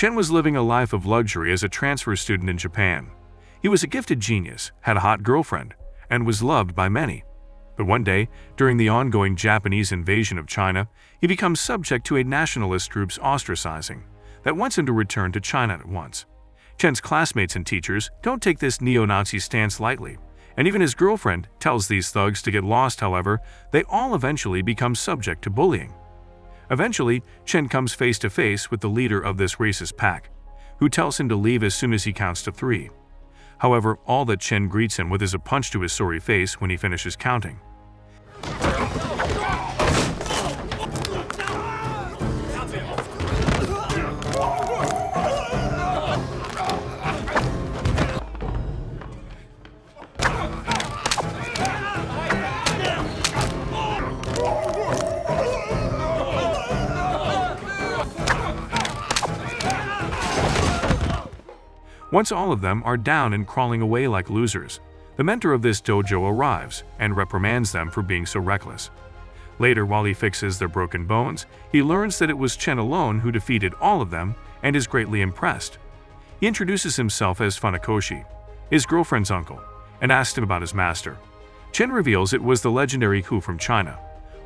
Chen was living a life of luxury as a transfer student in Japan. He was a gifted genius, had a hot girlfriend, and was loved by many. But one day, during the ongoing Japanese invasion of China, he becomes subject to a nationalist group's ostracizing that wants him to return to China at once. Chen's classmates and teachers don't take this neo-Nazi stance lightly, and even his girlfriend tells these thugs to get lost. However, they all eventually become subject to bullying. Eventually, Chen comes face to face with the leader of this racist pack, who tells him to leave as soon as he counts to 3. However, all that Chen greets him with is a punch to his sorry face when he finishes counting. Once all of them are down and crawling away like losers, the mentor of this dojo arrives and reprimands them for being so reckless. Later, while he fixes their broken bones, he learns that it was Chen alone who defeated all of them and is greatly impressed. He introduces himself as Funakoshi, his girlfriend's uncle, and asks him about his master. Chen reveals it was the legendary Hu from China,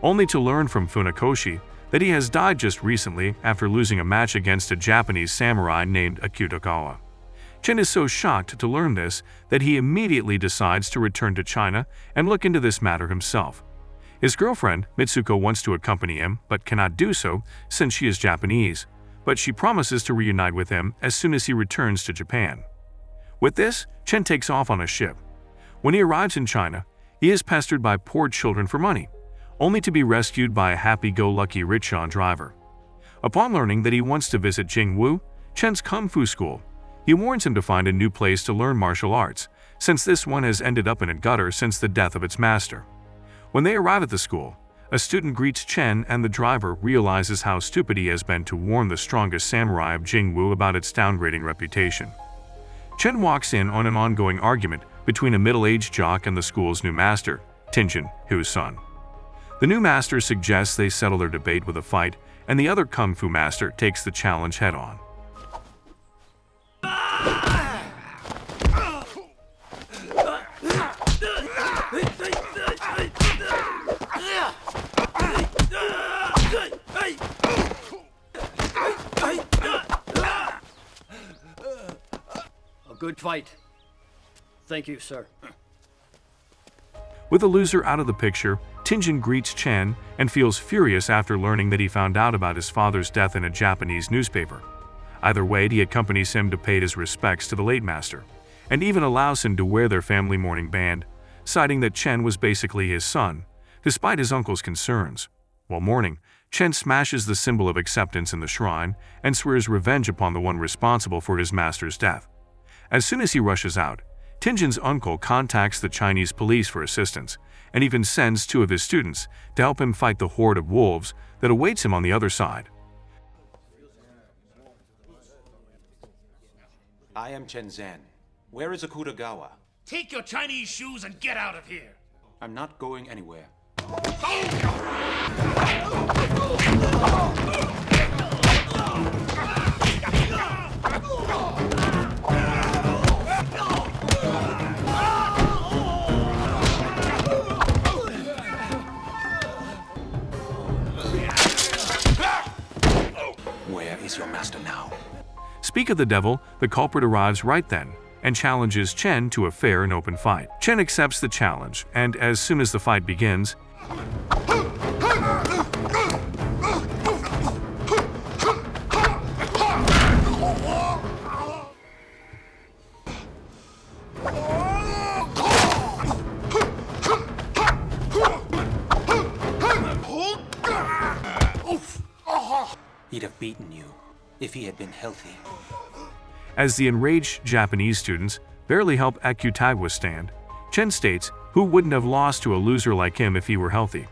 only to learn from Funakoshi that he has died just recently after losing a match against a Japanese samurai named Akutagawa. Chen is so shocked to learn this that he immediately decides to return to China and look into this matter himself. His girlfriend, Mitsuko, wants to accompany him but cannot do so since she is Japanese, but she promises to reunite with him as soon as he returns to Japan. With this, Chen takes off on a ship. When he arrives in China, he is pestered by poor children for money, only to be rescued by a happy-go-lucky rickshaw driver. Upon learning that he wants to visit Jingwu, Chen's kung fu school, he warns him to find a new place to learn martial arts, since this one has ended up in a gutter since the death of its master. When they arrive at the school, a student greets Chen and the driver realizes how stupid he has been to warn the strongest samurai of Jingwu about its downgrading reputation. Chen walks in on an ongoing argument between a middle-aged jock and the school's new master, Tinjin, Hu's son. The new master suggests they settle their debate with a fight, and the other kung fu master takes the challenge head-on. A good fight. Thank you, sir. With the loser out of the picture, Tinjin greets Chen and feels furious after learning that he found out about his father's death in a Japanese newspaper. Either way, he accompanies him to pay his respects to the late master, and even allows him to wear their family mourning band, citing that Chen was basically his son, despite his uncle's concerns. While mourning, Chen smashes the symbol of acceptance in the shrine and swears revenge upon the one responsible for his master's death. As soon as he rushes out, Tinjin's uncle contacts the Chinese police for assistance, and even sends 2 of his students to help him fight the horde of wolves that awaits him on the other side. I am Chen Zan. Where is Akutagawa? Take your Chinese shoes and get out of here! I'm not going anywhere. Where is your master now? Speak of the devil, the culprit arrives right then and challenges Chen to a fair and open fight. Chen accepts the challenge, and as soon as the fight begins, He'd have beaten you if he had been healthy. as the enraged Japanese students barely help Akutagawa stand, Chen states who wouldn't have lost to a loser like him if he were healthy.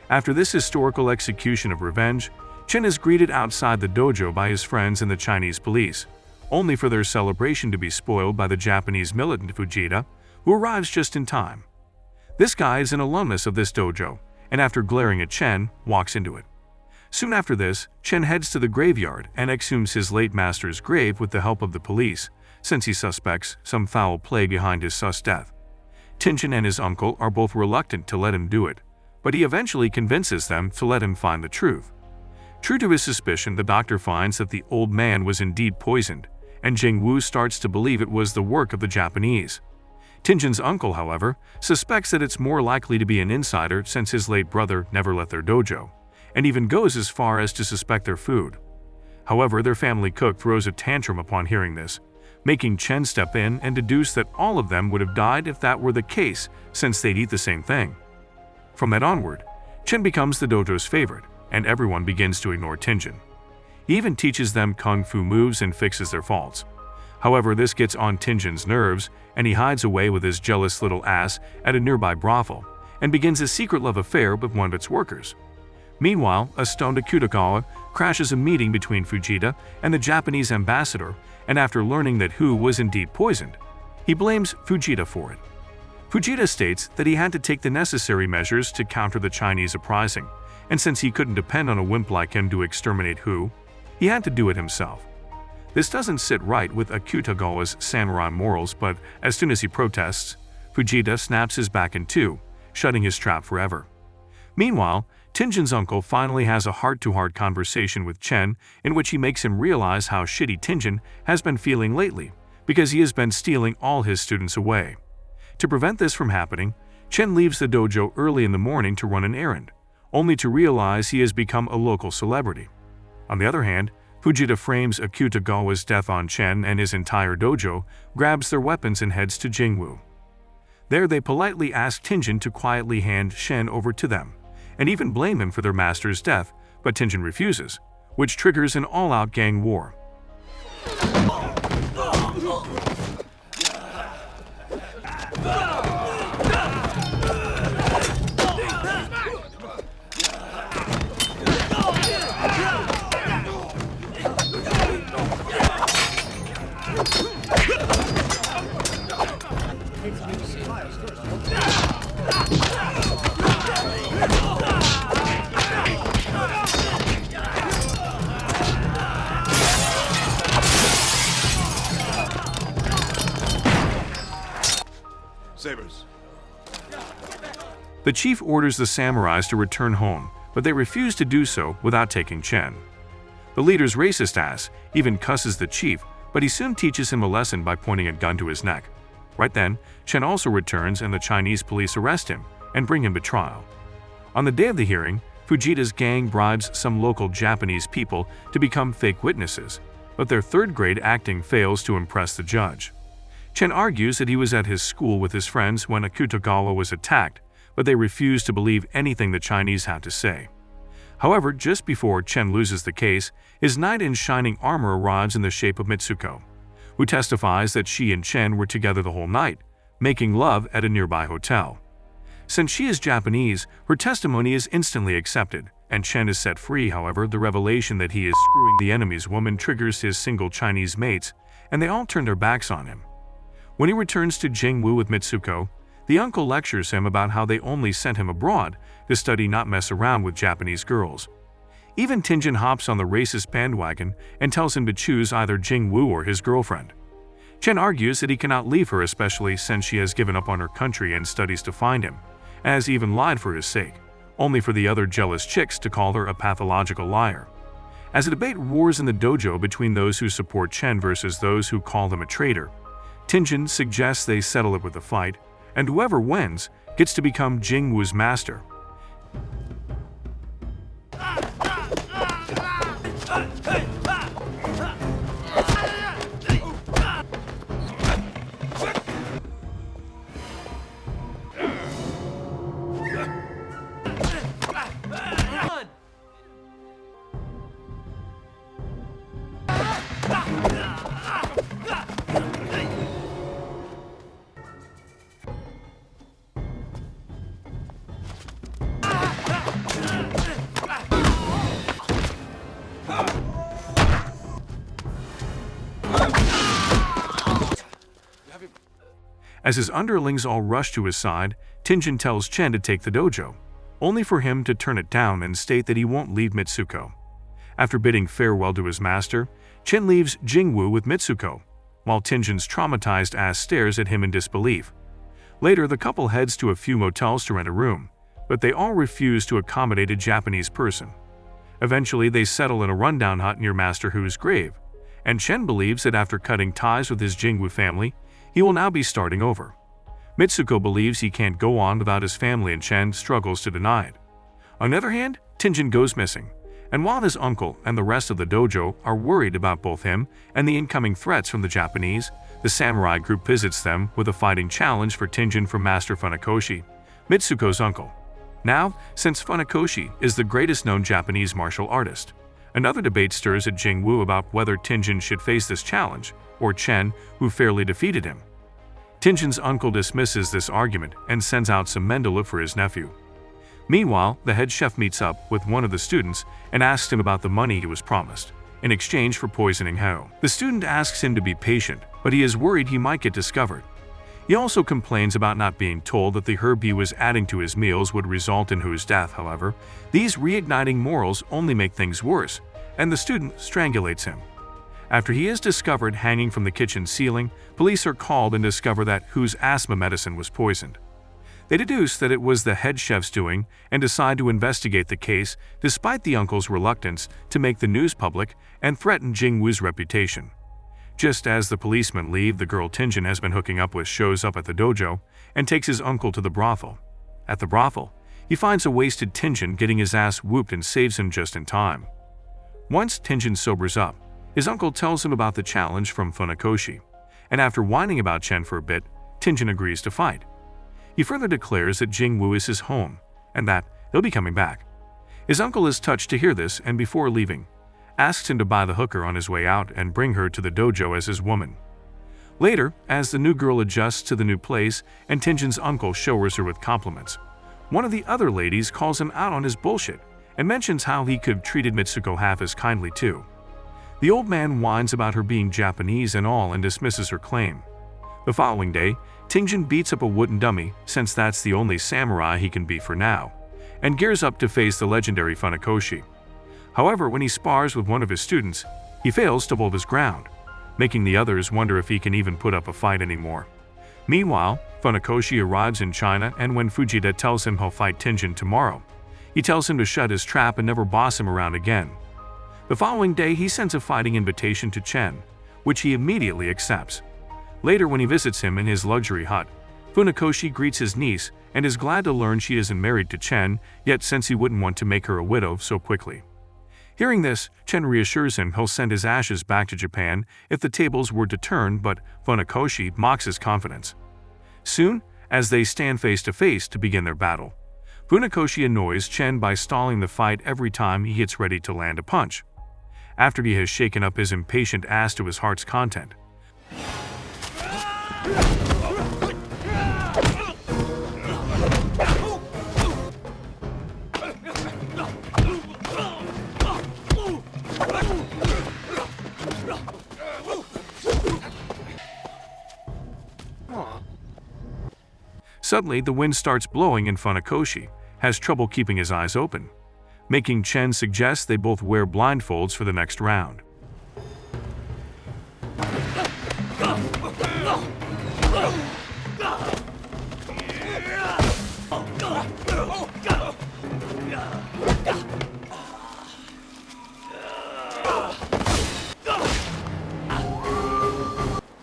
After this historical execution of revenge, Chen is greeted outside the dojo by his friends and the Chinese police, only for their celebration to be spoiled by the Japanese militant Fujita, who arrives just in time. This guy is an alumnus of this dojo, and after glaring at Chen, walks into it. Soon after this, Chen heads to the graveyard and exhumes his late master's grave with the help of the police, since he suspects some foul play behind his sus death. Tinjin and his uncle are both reluctant to let him do it, but he eventually convinces them to let him find the truth. True to his suspicion, the doctor finds that the old man was indeed poisoned, and Jingwu starts to believe it was the work of the Japanese. Tinjin's uncle, however, suspects that it's more likely to be an insider since his late brother never left their dojo, and even goes as far as to suspect their food. However, their family cook throws a tantrum upon hearing this, making Chen step in and deduce that all of them would have died if that were the case, since they'd eat the same thing. From that onward, Chen becomes the dojo's favorite, and everyone begins to ignore Tinjin. He even teaches them kung fu moves and fixes their faults. However, this gets on Tinjin's nerves, and he hides away with his jealous little ass at a nearby brothel, and begins a secret love affair with one of its workers. Meanwhile, a stoned Akutagawa crashes a meeting between Fujita and the Japanese ambassador, and after learning that Hu was indeed poisoned, he blames Fujita for it. Fujita states that he had to take the necessary measures to counter the Chinese uprising, and since he couldn't depend on a wimp like him to exterminate Hu, he had to do it himself. This doesn't sit right with Akutagawa's samurai morals, but as soon as he protests, Fujita snaps his back in two, shutting his trap forever. Meanwhile, Tinjin's uncle finally has a heart-to-heart conversation with Chen in which he makes him realize how shitty Tinjin has been feeling lately, because he has been stealing all his students away. To prevent this from happening, Chen leaves the dojo early in the morning to run an errand, only to realize he has become a local celebrity. On the other hand, Fujita frames Akutagawa's death on Chen, and his entire dojo grabs their weapons and heads to Jingwu. There they politely ask Tinjin to quietly hand Shen over to them, and even blame him for their master's death, but Tinjin refuses, which triggers an all-out gang war. Sabers. The chief orders the samurais to return home, but they refuse to do so without taking Chen. The leader's racist ass even cusses the chief, but he soon teaches him a lesson by pointing a gun to his neck. Right then, Chen also returns and the Chinese police arrest him and bring him to trial. On the day of the hearing, Fujita's gang bribes some local Japanese people to become fake witnesses, but their third-grade acting fails to impress the judge. Chen argues that he was at his school with his friends when Akutagawa was attacked, but they refuse to believe anything the Chinese had to say. However, just before Chen loses the case, his knight in shining armor arrives in the shape of Mitsuko, who testifies that she and Chen were together the whole night, making love at a nearby hotel. Since she is Japanese, her testimony is instantly accepted, and Chen is set free. However, the revelation that he is screwing the enemy's woman triggers his single Chinese mates, and they all turn their backs on him. When he returns to Jingwu with Mitsuko, the uncle lectures him about how they only sent him abroad to study, not mess around with Japanese girls. Even Tinjin hops on the racist bandwagon and tells him to choose either Jingwu or his girlfriend. Chen argues that he cannot leave her, especially since she has given up on her country and studies to find him, and has even lied for his sake, only for the other jealous chicks to call her a pathological liar. As a debate roars in the dojo between those who support Chen versus those who call him a traitor, Tinjin suggests they settle it with a fight, and whoever wins gets to become Jingwu's master. As his underlings all rush to his side, Tinjin tells Chen to take the dojo, only for him to turn it down and state that he won't leave Mitsuko. After bidding farewell to his master, Chen leaves Jingwu with Mitsuko, while Tinjin's traumatized ass stares at him in disbelief. Later, the couple heads to a few motels to rent a room, but they all refuse to accommodate a Japanese person. Eventually, they settle in a rundown hut near Master Hu's grave, and Chen believes that after cutting ties with his Jingwu family, he will now be starting over. Mitsuko believes he can't go on without his family, and Chen struggles to deny it. On the other hand, Tinjin goes missing, and while his uncle and the rest of the dojo are worried about both him and the incoming threats from the Japanese, the samurai group visits them with a fighting challenge for Tinjin from Master Funakoshi, Mitsuko's uncle. Now, since Funakoshi is the greatest known Japanese martial artist, another debate stirs at Jingwu about whether Tinjin should face this challenge, or Chen, who fairly defeated him. Tinjin's uncle dismisses this argument and sends out some men to look for his nephew. Meanwhile, the head chef meets up with one of the students and asks him about the money he was promised, in exchange for poisoning Ho. The student asks him to be patient, but he is worried he might get discovered. He also complains about not being told that the herb he was adding to his meals would result in Hu's death. However, these reigniting morals only make things worse, and the student strangulates him. After he is discovered hanging from the kitchen ceiling, police are called and discover that Hu's asthma medicine was poisoned. They deduce that it was the head chef's doing and decide to investigate the case despite the uncle's reluctance to make the news public and threaten Jingwu's reputation. Just as the policemen leave, the girl Tinjin has been hooking up with shows up at the dojo and takes his uncle to the brothel. At the brothel, he finds a wasted Tinjin getting his ass whooped and saves him just in time. Once Tinjin sobers up, his uncle tells him about the challenge from Funakoshi, and after whining about Chen for a bit, Tinjin agrees to fight. He further declares that Jingwu is his home, and that he'll be coming back. His uncle is touched to hear this and before leaving, asks him to buy the hooker on his way out and bring her to the dojo as his woman. Later, as the new girl adjusts to the new place and Tinjin's uncle showers her with compliments, one of the other ladies calls him out on his bullshit and mentions how he could have treated Mitsuko half as kindly too. The old man whines about her being Japanese and all and dismisses her claim. The following day, Tinjin beats up a wooden dummy, since that's the only samurai he can be for now, and gears up to face the legendary Funakoshi. However, when he spars with one of his students, he fails to hold his ground, making the others wonder if he can even put up a fight anymore. Meanwhile, Funakoshi arrives in China, and when Fujita tells him he'll fight Tinjin tomorrow, he tells him to shut his trap and never boss him around again. The following day, he sends a fighting invitation to Chen, which he immediately accepts. Later, when he visits him in his luxury hut, Funakoshi greets his niece and is glad to learn she isn't married to Chen, yet since he wouldn't want to make her a widow so quickly. Hearing this, Chen reassures him he'll send his ashes back to Japan if the tables were to turn, but Funakoshi mocks his confidence. Soon, as they stand face to face to begin their battle, Funakoshi annoys Chen by stalling the fight every time he gets ready to land a punch. After he has shaken up his impatient ass to his heart's content, suddenly the wind starts blowing and Funakoshi has trouble keeping his eyes open, making Chen suggest they both wear blindfolds for the next round.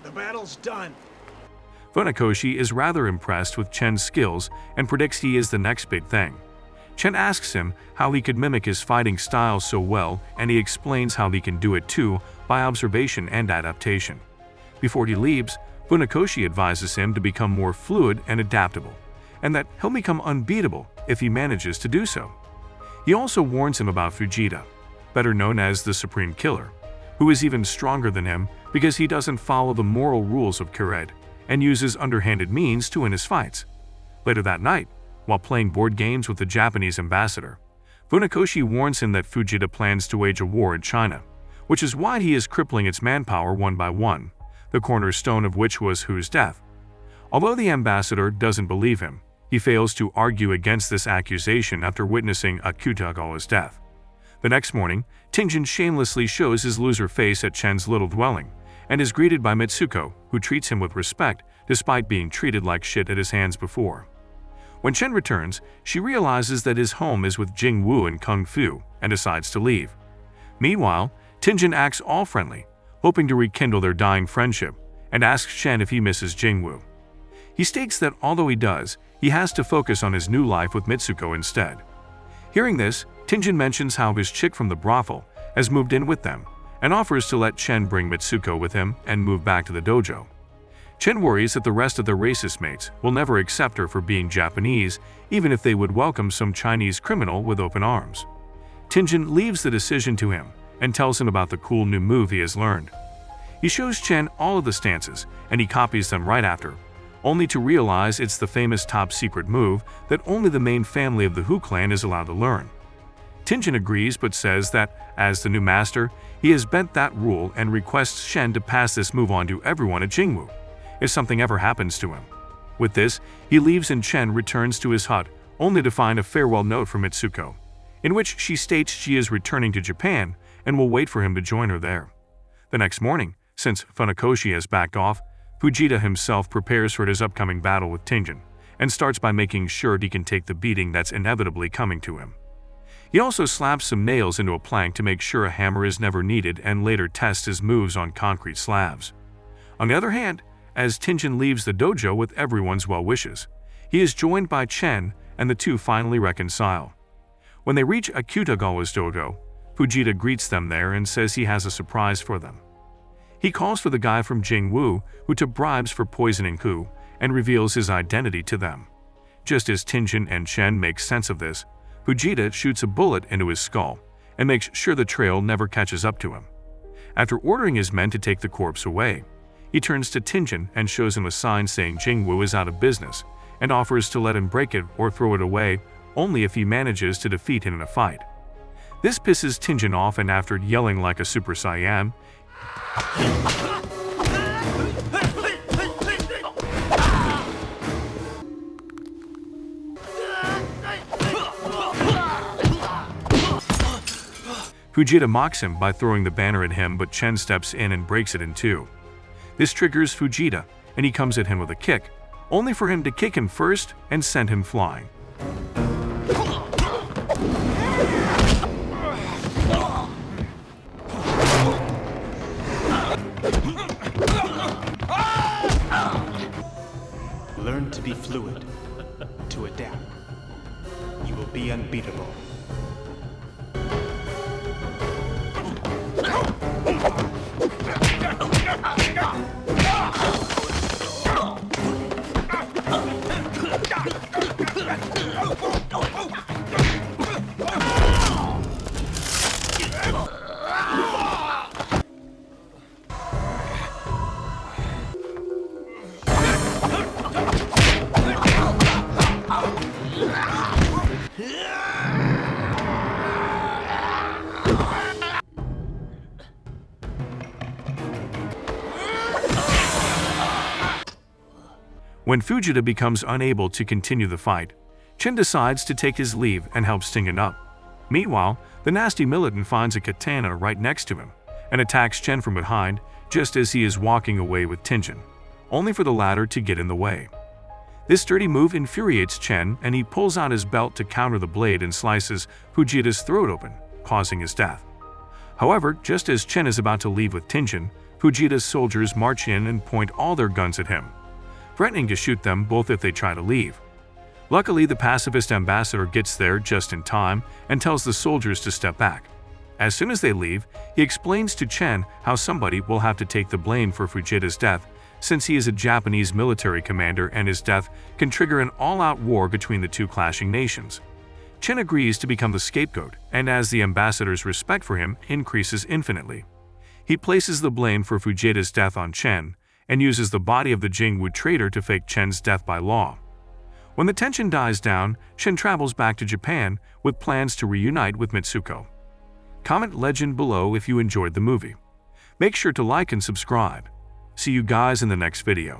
The battle's done. Funakoshi is rather impressed with Chen's skills and predicts he is the next big thing. Chen asks him how he could mimic his fighting style so well, and he explains how he can do it too by observation and adaptation. Before he leaves, Funakoshi advises him to become more fluid and adaptable, and that he'll become unbeatable if he manages to do so. He also warns him about Fujita, better known as the Supreme Killer, who is even stronger than him because he doesn't follow the moral rules of Kyoto and uses underhanded means to win his fights. Later that night, while playing board games with the Japanese ambassador, Funakoshi warns him that Fujita plans to wage a war in China, which is why he is crippling its manpower one by one, the cornerstone of which was Hu's death. Although the ambassador doesn't believe him, He fails to argue against this accusation after witnessing Akutagawa's death. The next morning, Tenjin shamelessly shows his loser face at Chen's little dwelling and is greeted by Mitsuko, who treats him with respect despite being treated like shit at his hands before. When Chen returns, she realizes that his home is with Jing Wu and Kung Fu and decides to leave. Meanwhile, Tenjin acts all friendly, hoping to rekindle their dying friendship, and asks Chen if he misses Jing Wu. He states that although he does, he has to focus on his new life with Mitsuko instead. Hearing this, Tenjin mentions how his chick from the brothel has moved in with them and offers to let Chen bring Mitsuko with him and move back to the dojo. Chen worries that the rest of their racist mates will never accept her for being Japanese, even if they would welcome some Chinese criminal with open arms. Tenjin leaves the decision to him and tells him about the cool new move he has learned. He shows Chen all of the stances and he copies them right after, only to realize it's the famous top-secret move that only the main family of the Hu clan is allowed to learn. Tenjin agrees but says that, as the new master, he has bent that rule and requests Chen to pass this move on to everyone at Jingwu, if something ever happens to him. With this, he leaves and Chen returns to his hut, only to find a farewell note from Mitsuko, in which she states she is returning to Japan and will wait for him to join her there. The next morning, since Funakoshi has backed off, Fujita himself prepares for his upcoming battle with Tenjin and starts by making sure he can take the beating that's inevitably coming to him. He also slaps some nails into a plank to make sure a hammer is never needed and later tests his moves on concrete slabs. On the other hand, as Tenjin leaves the dojo with everyone's well wishes, he is joined by Chen and the two finally reconcile. When they reach Akutagawa's dojo, Fujita greets them there and says he has a surprise for them. He calls for the guy from Jingwu who took bribes for poisoning Hu and reveals his identity to them. Just as Tenjin and Chen make sense of this, Fujita shoots a bullet into his skull and makes sure the trail never catches up to him. After ordering his men to take the corpse away, he turns to Tenjin and shows him a sign saying Jingwu is out of business and offers to let him break it or throw it away only if he manages to defeat him in a fight. This pisses Tenjin off and after yelling like a Super Saiyan, Fujita mocks him by throwing the banner at him, but Chen steps in and breaks it in two. This triggers Fujita, and he comes at him with a kick, only for him to kick him first and send him flying. Learn to be fluid, to adapt. You will be unbeatable. When Fujita becomes unable to continue the fight, Chen decides to take his leave and helps Tenjin up. Meanwhile, the nasty militant finds a katana right next to him and attacks Chen from behind just as he is walking away with Tenjin, only for the latter to get in the way. This dirty move infuriates Chen and he pulls out his belt to counter the blade and slices Fujita's throat open, causing his death. However, just as Chen is about to leave with Tenjin, Fujita's soldiers march in and point all their guns at him, threatening to shoot them both if they try to leave. Luckily, the pacifist ambassador gets there just in time and tells the soldiers to step back. As soon as they leave, he explains to Chen how somebody will have to take the blame for Fujita's death, since he is a Japanese military commander and his death can trigger an all-out war between the two clashing nations. Chen agrees to become the scapegoat, and as the ambassador's respect for him increases infinitely, he places the blame for Fujita's death on Chen and uses the body of the Jingwu traitor to fake Chen's death by law. When the tension dies down, Chen travels back to Japan with plans to reunite with Mitsuko. Comment legend below if you enjoyed the movie. Make sure to like and subscribe. See you guys in the next video.